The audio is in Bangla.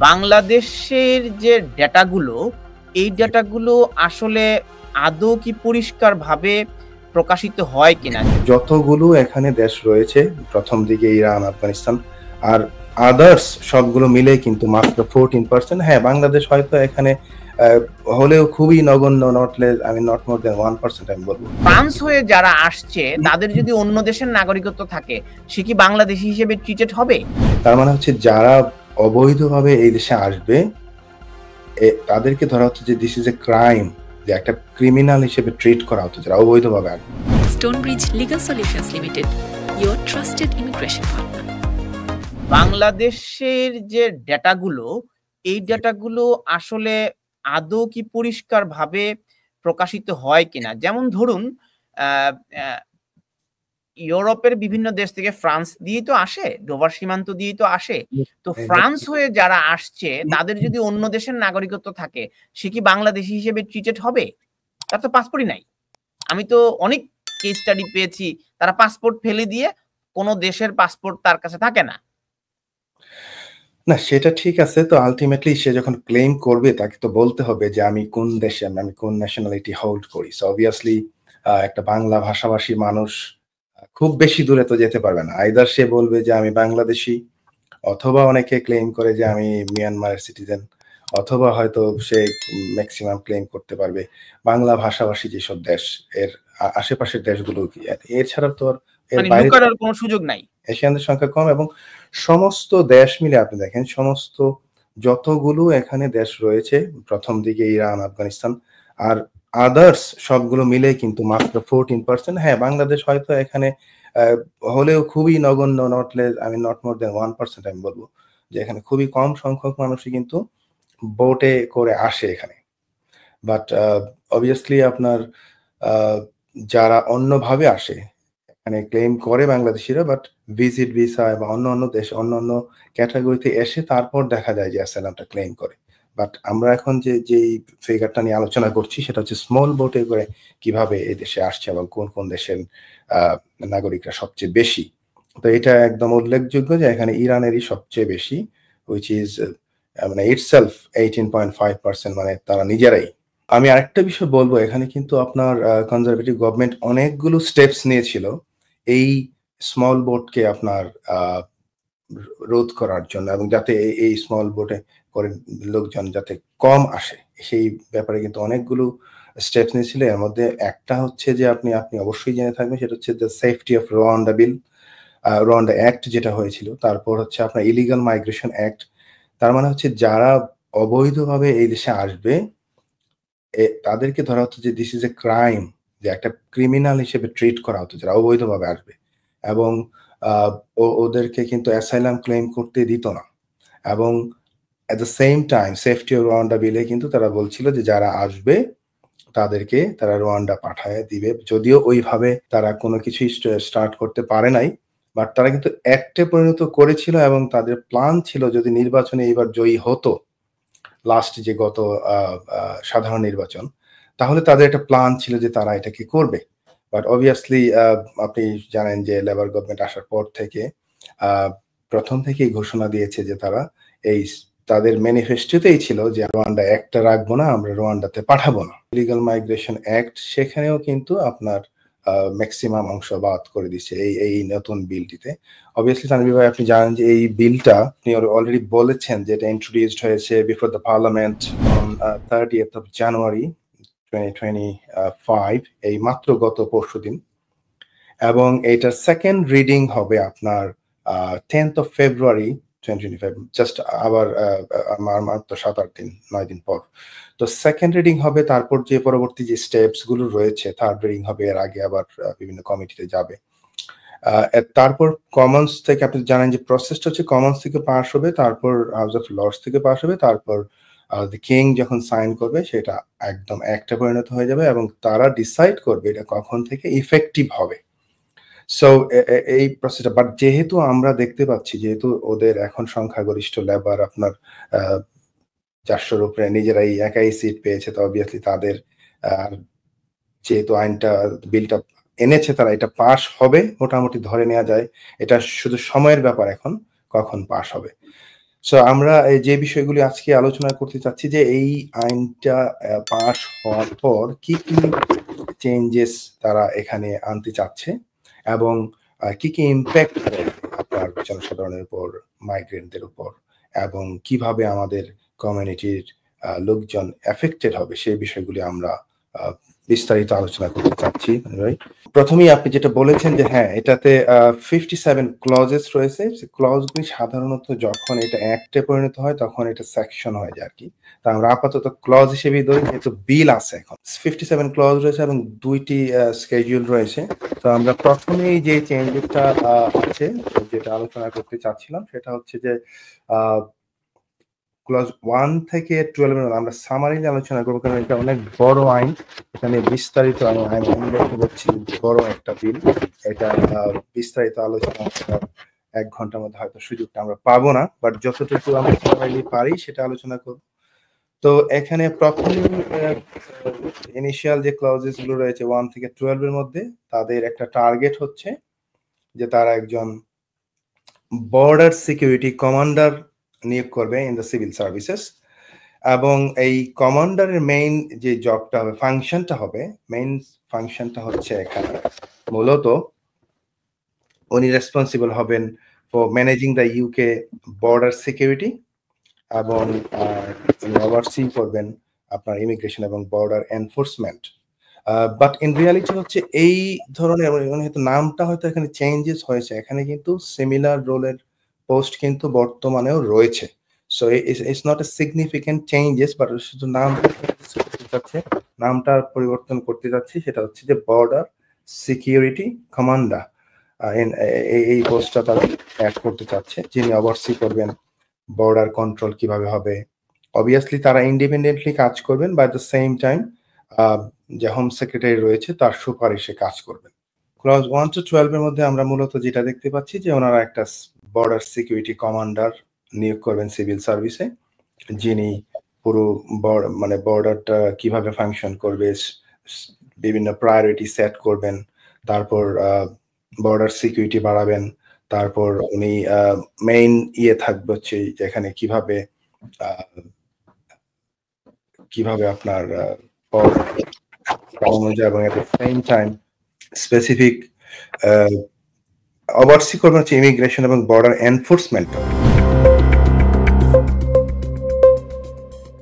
বাংলাদেশের যে ডেটাগুলো, এই ডেটাগুলো আসলে আদৌ কি পরিষ্কারভাবে প্রকাশিত হয় কিনা? যতগুলো এখানে দেশ রয়েছে, প্রথম দিকে ইরান, আফগানিস্তান আর আদার্স সবগুলো মিলে কিন্তু মাত্র 14%। হ্যাঁ, বাংলাদেশ হয়তো এখানে হলেও খুবই নগণ্য, নট মোর দেন 1% আমি বলবো। ফ্রান্স হয়ে যারা আসছে তাদের যদি অন্য দেশের নাগরিকত্ব থাকে, সে কি বাংলাদেশী হিসেবে ট্রিটেড হবে? তার মানে হচ্ছে যারা অবৈধভাবে এই দেশে আসবে তাদেরকে ধরা হচ্ছে যে দিস ইজ এ ক্রাইম, যে একটা ক্রিমিনাল হিসেবে ট্রিট করা হতো যারা অবৈধভাবে আসবে। Stonebridge Legal Solutions Limited, your trusted immigration partner. বাংলাদেশের যে ডেটাগুলো, এই ডেটাগুলো আসলে আদৌ কি পরিষ্কারভাবে প্রকাশিত হয় কিনা? যেমন ধরুন আহ, আহ, ইউরোপের বিভিন্ন দেশ থেকে ফ্রান্স দিয়েই তো আসে, ডোভার সীমান্ত দিয়েই তো আসে। তো ফ্রান্স হয়ে যারা আসছে তাদের যদি অন্য দেশের নাগরিকত্ব থাকে, সে কি বাংলাদেশী হিসেবে ট্রিটেড হবে? তার তো পাসপোর্টই নাই। আমি তো অনেক কেস স্টাডি পেয়েছি, তারা পাসপোর্ট ফেলে দিয়ে কোনো দেশের পাসপোর্ট তার কাছে থাকে না। না, সেটা ঠিক আছে। তো আলটিমেটলি সে যখন ক্লেম করবে তাকে তো বলতে হবে যে আমি কোন দেশে, আমি কোন ন্যাশনালিটি হোল্ড করি। সো অবভিয়াসলি একটা বাংলা ভাষাভাষী মানুষ খুব বেশি দূরে তো যেতে পারবে না। আইদার সে বলবে যে আমি বাংলাদেশী, অথবা অনেকে ক্লেম করে যে আমি মিয়ানমারের সিটিজেন, অথবা হয়তো সে ম্যাক্সিমাম ক্লেম করতে পারবে বাংলা ভাষাভাষী যেসব দেশ এর আশেপাশের দেশগুলো কি। এছাড়া তো আর এর মানে বাইরে লুকানোর কোনো সুযোগ নাই। এশিয়ানদের সংখ্যা কম, এবং সমস্ত দেশ মিলে আপনি দেখেন সমস্ত যতগুলো এখানে দেশ রয়েছে, প্রথম দিকে ইরান, আফগানিস্তান আর আদার্স সবগুলো মিলে কিন্তু মাত্র 14%। হ্যাঁ, বাংলাদেশ হয়তো এখানে হলেও খুবই নগণ্য, নট মোর দেন 1% আমি বলবো, যে এখানে খুবই কম সংখ্যক মানুষই কিন্তু বোটে করে আসে এখানে। বাট অবভিয়াসলি আপনার যারা অন্যভাবে আসে এখানে ক্লেম করে বাংলাদেশিরা, বাট ভিজিট ভিসা এবং অন্য দেশ অন্য ক্যাটাগরিতে এসে তারপর দেখা যায় যে অ্যাসাইলামটা ক্লেম করে। বাট আমরা এখন যেই ফিগারটা নিয়ে আলোচনা করছি সেটা হচ্ছে স্মল বোটে করে কিভাবে এই দেশে আসছে এবং কোন কোন দেশের নাগরিকরা সবচেয়ে বেশি। তো এটা একদম উল্লেখযোগ্য যে এখানে ইরানেরই সবচেয়ে বেশি, হুইচ ইজ মানে ইটসেলফ 18.5%, মানে তারা নিজেরাই। আমি আরেকটা বিষয় বলবো, এখানে কিন্তু আপনার কনজারভেটিভ গভর্নমেন্ট অনেকগুলো স্টেপস নিয়েছিল এই স্মল বোটকে আপনার রোধ করার জন্য, এবং যাতে এই স্মল বোটে করে লোকজন যাতে কম আসে সেই ব্যাপারে কিন্তু অনেকগুলো স্টেপস নিয়েছিল। এর মধ্যে একটা হচ্ছে যে আপনি আপনি অবশ্যই জেনে থাকবেন, সেটা হচ্ছে the safety of Rwanda bill, Rwanda act যেটা হয়েছিল। তারপর হচ্ছে আপনার ইলিগাল মাইগ্রেশন অ্যাক্ট। তার মানে হচ্ছে যারা অবৈধভাবে এই দেশে আসবে তাদেরকে ধরা হতো যে দিস ইজ এ ক্রাইম, যে একটা ক্রিমিনাল হিসেবে ট্রিট করা হতো যারা অবৈধভাবে আসবে, এবং ওদেরকে কিন্তু অ্যাসাইলাম ক্লেম করতে দিত না। এবং at the same time safety of Rwanda বিলে কিন্তু তারা বলছিল যে যারা আসবে তাদেরকে তারা রোয়ান্ডা পাঠায় দিবে, যদিও ওইভাবে তারা কোনো কিছুই স্টার্ট করতে পারে নাই, বাট তারা কিন্তু অ্যাক্টে পরিণত করেছিল, এবং তাদের প্ল্যান ছিল যদি নির্বাচনে এবার জয়ী হতো, লাস্ট যে গত সাধারণ নির্বাচন, তাহলে তাদের একটা প্ল্যান ছিল যে তারা এটাকে করবে। বাট অবভিয়াসলি আপনি জানেন যে লেবার গভর্নমেন্ট আসার পর থেকে প্রথম থেকেই ঘোষণা দিয়েছে যে তারা এই তাদের ম্যানিফেস্টোতেই ছিল যে রোয়ান্ডা একটা রাখবো না, আমরা রোয়ান্ডাতে পাঠাবো না। ইলিগাল মাইগ্রেশন অ্যাক্ট, সেখানেও কিন্তু আপনার ম্যাক্সিমাম অংশ বাদ করে দিচ্ছে এই নতুন বিলটিতে। অবভিয়াসলি তানভীর ভাই, আপনি জানেন যে এই বিলটা আপনি অলরেডি বলেছেন যে এটা ইন্ট্রোডিউসড হয়েছে before the parliament on 30th of January 2025, এই মাত্র গত পরশুদিন, এবং এটার সেকেন্ড রিডিং হবে আপনার 10th of February 2025, জাস্ট আবার আমার মাত্র 7-8 দিন 9 দিন পর। তো সেকেন্ড রিডিং হবে, তারপর যে পরবর্তী যে স্টেপস গুলো রয়েছে থার্ড রিডিং হবে, এর আগে আবার বিভিন্ন কমিটিতে যাবে। তারপর কমন্স থেকে, আপনি জানেন যে প্রসেসটা হচ্ছে কমন্স থেকে পাস হবে, তারপর হাউস অফ লর্ডস থেকে পাস হবে, তারপর দ্য কিং যখন সাইন করবে সেটা একদম একটা পরিণত হয়ে যাবে, এবং তারা ডিসাইড করবে এটা কখন থেকে ইফেক্টিভ হবে। সো এই প্রসেসটা, বাট যেহেতু আমরা দেখতে পাচ্ছি যেহেতু ওদের এখন সংখ্যাগরিষ্ঠ লেবার আপনার 400-র উপরে নিজেরাই একাই সিট পেয়েছে, তো অবভিয়াসলি তাদের যেহেতু বিলটা এনেছে তারা, এটা পাস হবে মোটামুটি ধরে নেওয়া যায়। এটা শুধু সময়ের ব্যাপার এখন কখন পাস হবে। সো আমরা যে বিষয়গুলি আজকে আলোচনা করতে চাচ্ছি যে এই আইনটা পাস হওয়ার পর কি কি চেঞ্জেস তারা এখানে আনতে চাচ্ছে এবং কি কি ইম্প্যাক্ট হবে আপনার জনসাধারণের উপর, মাইগ্রেন্টদের উপর, এবং কিভাবে আমাদের কমিউনিটির লোকজন এফেক্টেড হবে সেই বিষয়গুলি আমরা বিস্তারিত আলোচনা করতে চাচ্ছি। প্রথমেই আপনি যেটা বলেছেন যে হ্যাঁ, এটাতে 57 ক্লজেস রয়েছে। ক্লজগুলি সাধারণত যখন এটা অ্যাক্টে পরিণত হয় তখন এটা সেকশন হয়ে যায় আর কি। তা আমরা আপাতত ক্লজ হিসেবেই ধরি, যেহেতু বিল আছে এখন। 57 ক্লজ রয়েছে এবং 2টি স্কেডিউল রয়েছে। তো আমরা প্রথমেই যে চেঞ্জেসটা আছে যেটা আলোচনা করতে চাচ্ছিলাম সেটা হচ্ছে যে ক্লজ 1 থেকে 12 এর আমরা সামারিলি আলোচনা করবো, কারণ এটা অনেক বড় আইন, এখানে বিস্তারিত আইন করছি, বড় একটা বিল। এটা বিস্তারিত আলোচনা 1 ঘন্টার মধ্যে হয়তো সুযোগটা আমরা পাবো না, বাট যতটুকু আমরা সামারিলি পারি সেটা আলোচনা করব। তো এখানে প্রথম ইনিশিয়াল যে ক্লজেস গুলো রয়েছে 1 থেকে 12 এর মধ্যে, তাদের একটা টার্গেট হচ্ছে যে তারা একজন বর্ডার সিকিউরিটি কমান্ডার নিয়োগ করবে ইন দ্য সিভিল সার্ভিসেস, এবং এই কমান্ডারের মেইন যে জবটা হবে, ফাংশনটা হবে, মেইন ফাংশনটা হচ্ছে এখানে মূলত উনি রেসপন্সিবল হবেন for managing the UK border security, এবং ওভারসি করবেন আপনার ইমিগ্রেশন এবং border enforcement. But in reality হচ্ছে এই ধরনের হয়তো নামটা হয়তো এখানে চেঞ্জেস হয়েছে, এখানে কিন্তু সিমিলার রোলের পোস্ট কিন্তু বর্তমানেও রয়েছে। So it's not a significant changes, but শুধু নামটা পরিবর্তন করতে যাচ্ছি, সেটা হচ্ছে যে বর্ডার সিকিউরিটি কমান্ডার। এই পোস্টটা তারা অ্যাড করতে চাচ্ছে, যিনি ওভারসি করবেন বর্ডার কন্ট্রোল কিভাবে হবে। অবভিয়াসলি তারা ইন্ডিপেন্ডেন্টলি কাজ করবেন, বাই দ্য সেম টাইম যে হোম সেক্রেটারি রয়েছে তার সুপারিশে কাজ করবেন। ক্লজ 1 to 12 এর মধ্যে আমরা মূলত যেটা দেখতে পাচ্ছি যে ওনারা একটা বর্ডার সিকিউরিটি কমান্ডার নিয়োগ করবেন সিভিল সার্ভিসে, যিনি পুরো মানে বর্ডারটা কিভাবে ফাংশন করবে, বিভিন্ন প্রায়োরিটি সেট করবেন, তারপর বর্ডার সিকিউরিটি বাড়াবেন, তারপর উনি মেইন থাকবে হচ্ছে যেখানে কিভাবে আপনার এবং at the same time specific oversee করবেন হচ্ছে ইমিগ্রেশন এবং বর্ডার এনফোর্সমেন্ট।